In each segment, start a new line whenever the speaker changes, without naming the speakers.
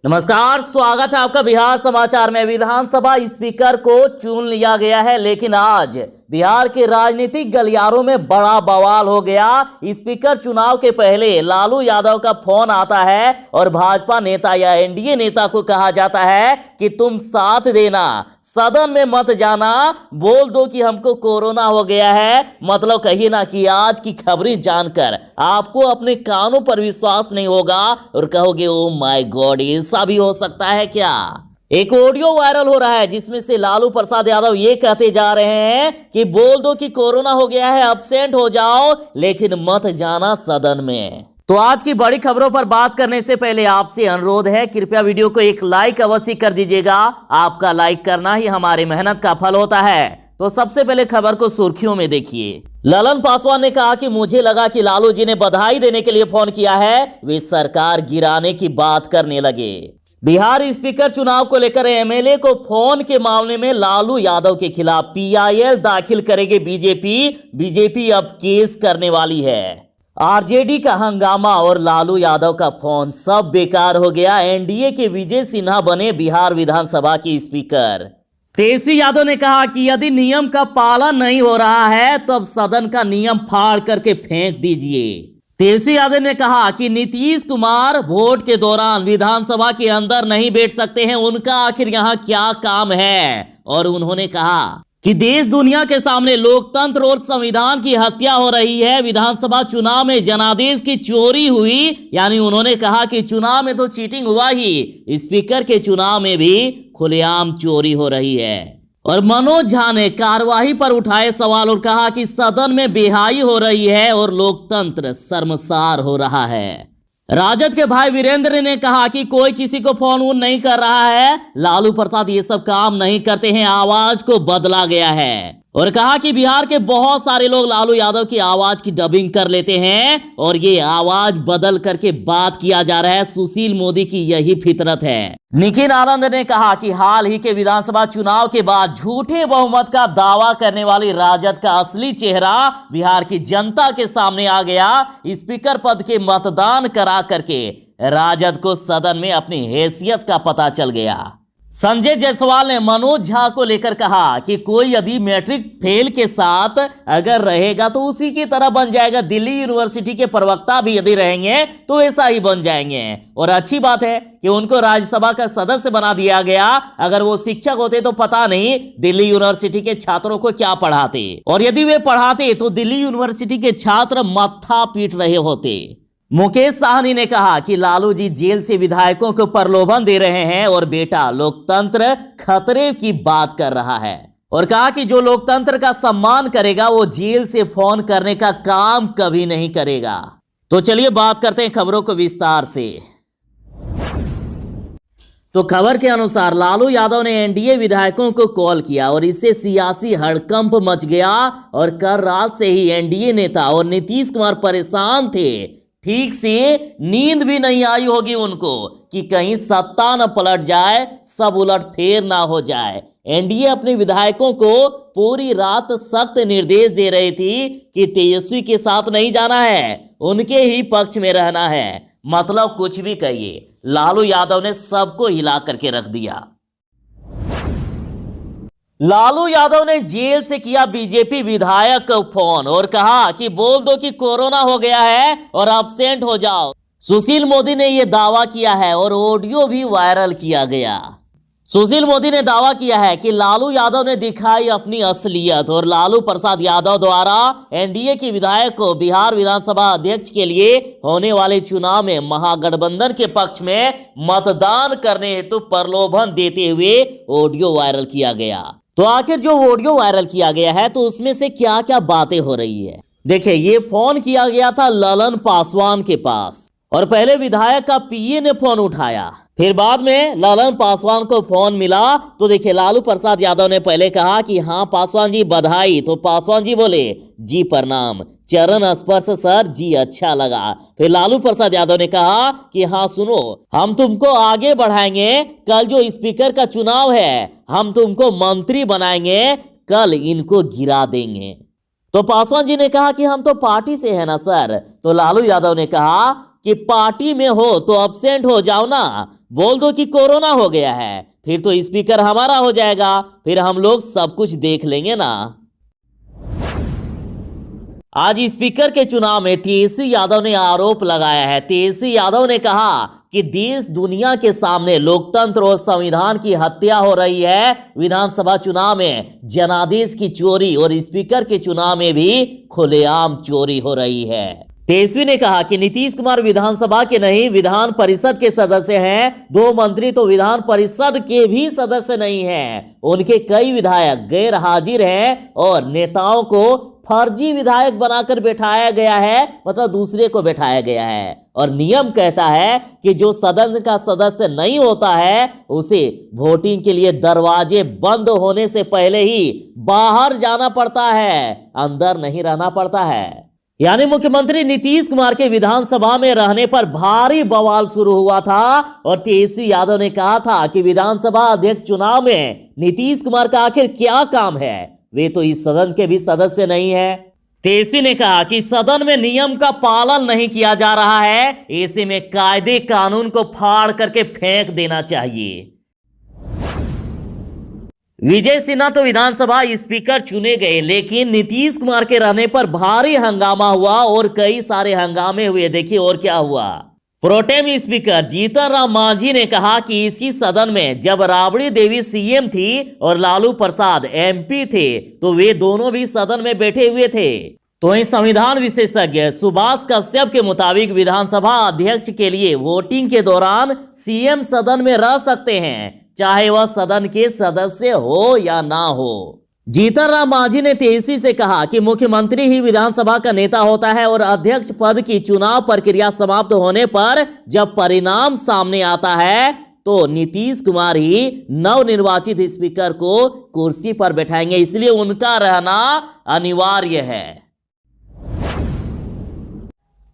नमस्कार, स्वागत है आपका बिहार समाचार में। विधानसभा स्पीकर को चुन लिया गया है, लेकिन आज बिहार के राजनीतिक गलियारों में बड़ा बवाल हो गया। स्पीकर चुनाव के पहले लालू यादव का फोन आता है और भाजपा नेता या एनडीए नेता को कहा जाता है कि तुम साथ देना, सदन में मत जाना, बोल दो कि हमको कोरोना हो गया है। मतलब कहिए ना कि आज की खबरें जानकर आपको अपने कानों पर विश्वास नहीं होगा और कहोगे ओ माय गॉड, ऐसा भी हो सकता है क्या। एक ऑडियो वायरल हो रहा है जिसमें से लालू प्रसाद यादव ये कहते जा रहे हैं कि बोल दो कि कोरोना हो गया है, एब्सेंट हो जाओ, लेकिन मत जाना सदन में। तो आज की बड़ी खबरों पर बात करने से पहले आपसे अनुरोध है, कृपया वीडियो को एक लाइक अवश्य कर दीजिएगा। आपका लाइक करना ही हमारी मेहनत का फल होता है। तो सबसे पहले खबर को सुर्खियों में देखिए। ललन पासवान ने कहा कि मुझे लगा कि लालू जी ने बधाई देने के लिए फोन किया है, वे सरकार गिराने की बात करने लगे। बिहार स्पीकर चुनाव को लेकर एमएलए को फोन के मामले में लालू यादव के खिलाफ पीआईएल दाखिल करेगी बीजेपी अब केस करने वाली है। आरजेडी का हंगामा और लालू यादव का फोन, सब बेकार हो गया। एनडीए के विजय सिन्हा बने बिहार विधानसभा के स्पीकर। तेजस्वी यादव ने कहा कि यदि नियम का पालन नहीं हो रहा है तो अब सदन का नियम फाड़ करके फेंक दीजिए। तेजस्वी यादव ने कहा कि नीतीश कुमार वोट के दौरान विधानसभा के अंदर नहीं बैठ सकते हैं, उनका आखिर यहाँ क्या काम है। और उन्होंने कहा कि देश दुनिया के सामने लोकतंत्र और संविधान की हत्या हो रही है। विधानसभा चुनाव में जनादेश की चोरी हुई, यानी उन्होंने कहा कि चुनाव में तो चीटिंग हुआ ही, स्पीकर के चुनाव में भी खुलेआम चोरी हो रही है। और मनोज झा ने कार्यवाही पर उठाए सवाल और कहा कि सदन में बेहाई हो रही है और लोकतंत्र शर्मसार हो रहा है। राजद के भाई वीरेंद्र ने कहा कि कोई किसी को फोन वोन नहीं कर रहा है, लालू प्रसाद ये सब काम नहीं करते हैं, आवाज को बदला गया है। और कहा कि बिहार के बहुत सारे लोग लालू यादव की आवाज की डबिंग कर लेते हैं और ये आवाज बदल करके बात किया जा रहा है। सुशील मोदी की यही फितरत है। निखिल आनंद ने कहा कि हाल ही के विधानसभा चुनाव के बाद झूठे बहुमत का दावा करने वाली राजद का असली चेहरा बिहार की जनता के सामने आ गया। स्पीकर पद के मतदान करा करके राजद को सदन में अपनी हैसियत का पता चल गया। संजय जायसवाल ने मनोज झा को लेकर कहा कि कोई यदि मैट्रिक फेल के साथ अगर रहेगा तो उसी की तरह बन जाएगा। दिल्ली यूनिवर्सिटी के प्रवक्ता भी यदि रहेंगे तो ऐसा ही बन जाएंगे। और अच्छी बात है कि उनको राज्यसभा का सदस्य बना दिया गया। अगर वो शिक्षक होते तो पता नहीं दिल्ली यूनिवर्सिटी के छात्रों को क्या पढ़ाते, और यदि वे पढ़ाते तो दिल्ली यूनिवर्सिटी के छात्र मत्था पीट रहे होते। मुकेश साहनी ने कहा कि लालू जी जेल से विधायकों को प्रलोभन दे रहे हैं और बेटा लोकतंत्र खतरे की बात कर रहा है। और कहा कि जो लोकतंत्र का सम्मान करेगा वो जेल से फोन करने का काम कभी नहीं करेगा। तो चलिए बात करते हैं खबरों को विस्तार से। तो खबर के अनुसार लालू यादव ने एनडीए विधायकों को कॉल किया और इससे सियासी हड़कंप मच गया। और कल रात से ही एनडीए नेता और नीतीश कुमार परेशान थे। ठीक से नींद भी नहीं आई होगी उनको कि कहीं सत्ता न पलट जाए, सब उलट फेर ना हो जाए। एनडीए अपने विधायकों को पूरी रात सख्त निर्देश दे रही थी कि तेजस्वी के साथ नहीं जाना है, उनके ही पक्ष में रहना है। मतलब कुछ भी कहिए, लालू यादव ने सबको हिला करके रख दिया। लालू यादव ने जेल से किया बीजेपी विधायक को फोन और कहा कि बोल दो कि कोरोना हो गया है और एब्सेंट हो जाओ। सुशील मोदी ने यह दावा किया है और ऑडियो भी वायरल किया गया। सुशील मोदी ने दावा किया है कि लालू यादव ने दिखाई अपनी असलियत और लालू प्रसाद यादव द्वारा एनडीए के विधायक को बिहार विधानसभा अध्यक्ष के लिए होने वाले चुनाव में महागठबंधन के पक्ष में मतदान करने हेतु प्रलोभन देते हुए ऑडियो वायरल किया गया। तो आखिर जो ऑडियो वायरल किया गया है तो उसमें से क्या क्या बातें हो रही है। देखिए, ये फोन किया गया था ललन पासवान के पास और पहले विधायक का पीए ने फोन उठाया, फिर बाद में ललन पासवान को फोन मिला। तो देखिए, लालू प्रसाद यादव ने पहले कहा कि हाँ पासवान जी बधाई, तो पासवान जी बोले जी प्रणाम, चरण स्पर्श सर जी अच्छा लगा। फिर लालू प्रसाद यादव ने कहा कि हाँ सुनो, हम तुमको आगे बढ़ाएंगे, कल जो स्पीकर का चुनाव है हम तुमको मंत्री बनाएंगे, कल इनको गिरा देंगे। तो पासवान जी ने कहा कि हम तो पार्टी से है ना सर। तो लालू यादव ने कहा कि पार्टी में हो तो अब्सेंट हो जाओ ना, बोल दो कि कोरोना हो गया है, फिर तो स्पीकर हमारा हो जाएगा, फिर हम लोग सब कुछ देख लेंगे ना। आज स्पीकर के चुनाव में तेजस्वी यादव ने आरोप लगाया है। तेजस्वी यादव ने कहा कि देश दुनिया के सामने लोकतंत्र और संविधान की हत्या हो रही है। विधानसभा चुनाव में जनादेश की चोरी और स्पीकर के चुनाव में भी खुलेआम चोरी हो रही है। तेजस्वी ने कहा कि नीतीश कुमार विधानसभा के नहीं विधान परिषद के सदस्य हैं। 2 मंत्री तो विधान परिषद के भी सदस्य नहीं हैं। उनके कई विधायक गैर हाजिर हैं और नेताओं को फर्जी विधायक बनाकर बैठाया गया है, मतलब दूसरे को बैठाया गया है। और नियम कहता है कि जो सदन का सदस्य नहीं होता है उसे वोटिंग के लिए दरवाजे बंद होने से पहले ही बाहर जाना पड़ता है, अंदर नहीं रहना पड़ता है। यानी मुख्यमंत्री नीतीश कुमार के विधानसभा में रहने पर भारी बवाल शुरू हुआ था और तेजस्वी यादव ने कहा था कि विधानसभा अध्यक्ष चुनाव में नीतीश कुमार का आखिर क्या काम है, वे तो इस सदन के भी सदस्य नहीं है। तेजस्वी ने कहा कि सदन में नियम का पालन नहीं किया जा रहा है, ऐसे में कायदे कानून को फाड़ करके फेंक देना चाहिए। विजय सिन्हा तो विधानसभा स्पीकर चुने गए, लेकिन नीतीश कुमार के रहने पर भारी हंगामा हुआ और कई सारे हंगामे हुए। देखिए और क्या हुआ। प्रोटेम स्पीकर जीतन राम मांझी ने कहा कि इसी सदन में जब राबड़ी देवी सीएम थी और लालू प्रसाद एमपी थे तो वे दोनों भी सदन में बैठे हुए थे। तो वहीं संविधान विशेषज्ञ सुभाष कश्यप के मुताबिक विधानसभा अध्यक्ष के लिए वोटिंग के दौरान सीएम सदन में रह सकते हैं, चाहे वह सदन के सदस्य हो या ना हो। जीतन राम मांझी ने तेजस्वी से कहा कि मुख्यमंत्री ही विधानसभा का नेता होता है और अध्यक्ष पद की चुनाव प्रक्रिया समाप्त होने पर जब परिणाम सामने आता है तो नीतीश कुमार ही नवनिर्वाचित स्पीकर को कुर्सी पर बैठाएंगे, इसलिए उनका रहना अनिवार्य है।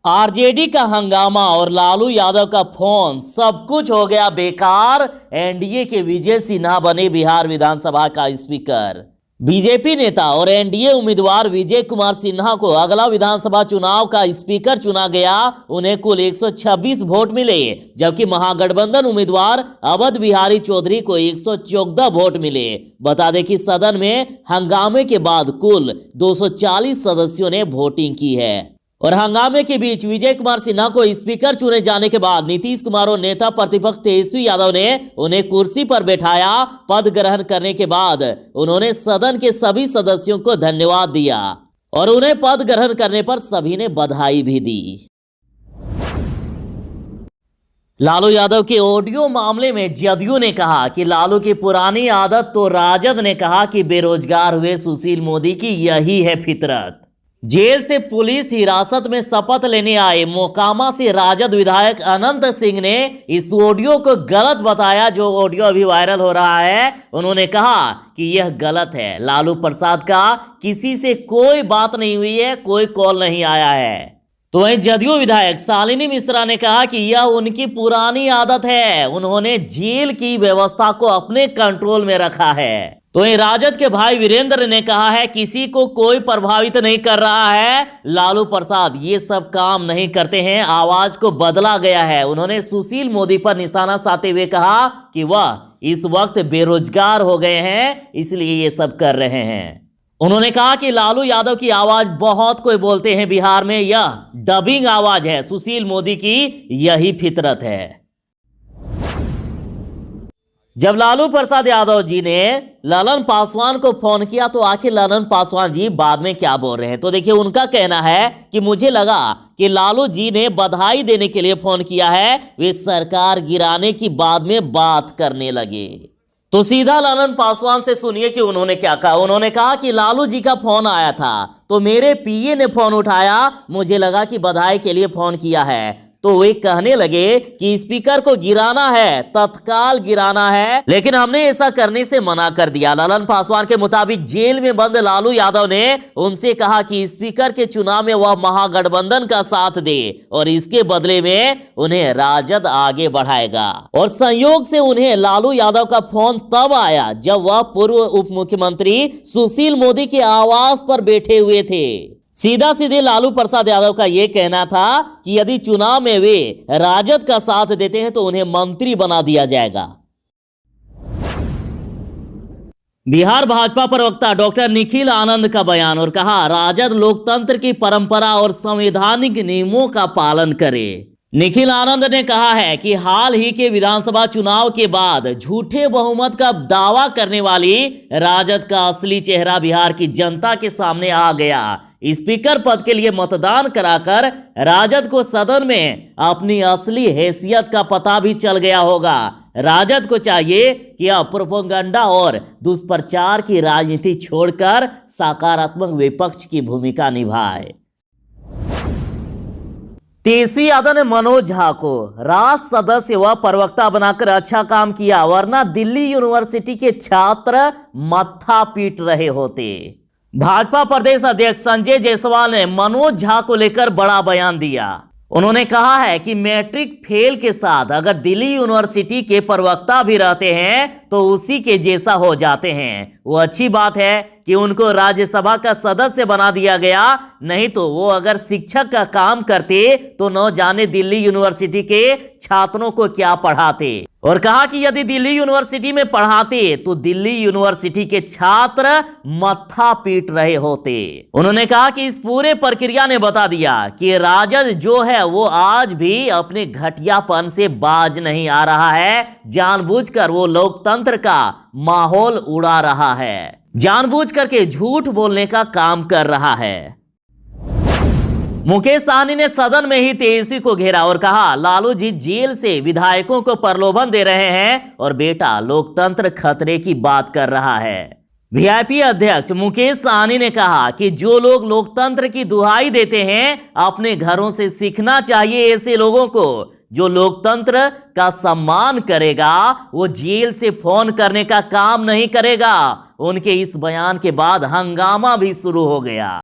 आरजेडी का हंगामा और लालू यादव का फोन, सब कुछ हो गया बेकार। एनडीए के विजय सिन्हा बने बिहार विधानसभा का स्पीकर। बीजेपी नेता और एनडीए उम्मीदवार विजय कुमार सिन्हा को अगला विधानसभा चुनाव का स्पीकर चुना गया। उन्हें कुल 126 वोट मिले, जबकि महागठबंधन उम्मीदवार अवध बिहारी चौधरी को 114 वोट मिले। बता दें कि सदन में हंगामे के बाद कुल 240 सदस्यों ने वोटिंग की है। और हंगामे के बीच विजय कुमार सिन्हा को स्पीकर चुने जाने के बाद नीतीश कुमार और नेता प्रतिपक्ष तेजस्वी यादव ने उन्हें कुर्सी पर बैठाया। पद ग्रहण करने के बाद उन्होंने सदन के सभी सदस्यों को धन्यवाद दिया और उन्हें पद ग्रहण करने पर सभी ने बधाई भी दी। लालू यादव के ऑडियो मामले में जदयू ने कहा कि लालू की पुरानी आदत, तो राजद ने कहा कि बेरोजगार हुए सुशील मोदी की यही है फितरत। जेल से पुलिस हिरासत में शपथ लेने आए मोकामा से राजद विधायक अनंत सिंह ने इस ऑडियो को गलत बताया, जो ऑडियो अभी वायरल हो रहा है। उन्होंने कहा कि यह गलत है, लालू प्रसाद का किसी से कोई बात नहीं हुई है, कोई कॉल नहीं आया है। तो वहीं जदयू विधायक शालिनी मिश्रा ने कहा कि यह उनकी पुरानी आदत है, उन्होंने जेल की व्यवस्था को अपने कंट्रोल में रखा है। तो वहीं राजद के भाई वीरेंद्र ने कहा है किसी को कोई प्रभावित नहीं कर रहा है, लालू प्रसाद ये सब काम नहीं करते हैं, आवाज को बदला गया है। उन्होंने सुशील मोदी पर निशाना साधते हुए कहा कि वह इस वक्त बेरोजगार हो गए हैं, इसलिए ये सब कर रहे हैं। उन्होंने कहा कि लालू यादव की आवाज बहुत कोई बोलते हैं बिहार में, यह डबिंग आवाज है, सुशील मोदी की यही फितरत है। जब लालू प्रसाद यादव जी ने ललन पासवान को फोन किया तो आखिर ललन पासवान जी बाद में क्या बोल रहे हैं, तो देखिए उनका कहना है कि मुझे लगा कि लालू जी ने बधाई देने के लिए फोन किया है, वे सरकार गिराने की बाद में बात करने लगे। तो सीधा ललन पासवान से सुनिए कि उन्होंने क्या कहा। उन्होंने कहा कि लालू जी का फोन आया था तो मेरे पीए ने फोन उठाया, मुझे लगा कि बधाई के लिए फोन किया है, तो वे कहने लगे कि स्पीकर को गिराना है, तत्काल गिराना है, लेकिन हमने ऐसा करने से मना कर दिया। ललन पासवान के मुताबिक जेल में बंद लालू यादव ने उनसे कहा कि स्पीकर के चुनाव में वह महागठबंधन का साथ दे और इसके बदले में उन्हें राजद आगे बढ़ाएगा। और संयोग से उन्हें लालू यादव का फोन तब आया जब वह पूर्व उप मुख्यमंत्री सुशील मोदी के आवास पर बैठे हुए थे। सीधा सीधे लालू प्रसाद यादव का यह कहना था कि यदि चुनाव में वे राजद का साथ देते हैं तो उन्हें मंत्री बना दिया जाएगा। बिहार भाजपा प्रवक्ता डॉक्टर निखिल आनंद का बयान और कहा, राजद लोकतंत्र की परंपरा और संवैधानिक नियमों का पालन करे। निखिल आनंद ने कहा है कि हाल ही के विधानसभा चुनाव के बाद झूठे बहुमत का दावा करने वाली राजद का असली चेहरा बिहार की जनता के सामने आ गया। स्पीकर पद के लिए मतदान कराकर राजद को सदन में अपनी असली हैसियत का पता भी चल गया होगा। राजद को चाहिए कि अब प्रोपेगेंडा और दुष्प्रचार की राजनीति छोड़कर सकारात्मक विपक्ष की भूमिका निभाए। तेजस्वी यादव ने मनोज झा को राष्ट्र सदस्य व प्रवक्ता बनाकर अच्छा काम किया, वरना दिल्ली यूनिवर्सिटी के छात्र मत्था पीट रहे होते। भाजपा प्रदेश अध्यक्ष संजय जायसवाल ने मनोज झा को लेकर बड़ा बयान दिया। उन्होंने कहा है कि मैट्रिक फेल के साथ अगर दिल्ली यूनिवर्सिटी के प्रवक्ता भी रहते हैं तो उसी के जैसा हो जाते हैं। वो अच्छी बात है कि उनको राज्यसभा का सदस्य बना दिया गया, नहीं तो वो अगर शिक्षक का काम करते तो न जाने दिल्ली यूनिवर्सिटी के छात्रों को क्या पढ़ाते। और कहा कि यदि दिल्ली यूनिवर्सिटी में पढ़ाते तो दिल्ली यूनिवर्सिटी के छात्र मत्था पीट रहे होते। उन्होंने कहा कि इस पूरे प्रक्रिया ने बता दिया कि राजद जो है वो आज भी अपने घटियापन से बाज नहीं आ रहा है। जानबूझकर वो लोकतंत्र का माहौल उड़ा रहा है, जानबूझ करके झूठ बोलने का काम कर रहा है। मुकेश सहनी ने सदन में ही तेजस्वी को घेरा और कहा, लालू जी जेल से विधायकों को प्रलोभन दे रहे हैं और बेटा लोकतंत्र खतरे की बात कर रहा है। वीआईपी अध्यक्ष मुकेश सहनी ने कहा कि जो लोग लोकतंत्र की दुहाई देते हैं अपने घरों से सीखना चाहिए ऐसे लोगों को। जो लोकतंत्र का सम्मान करेगा वो जेल से फोन करने का काम नहीं करेगा। उनके इस बयान के बाद हंगामा भी शुरू हो गया।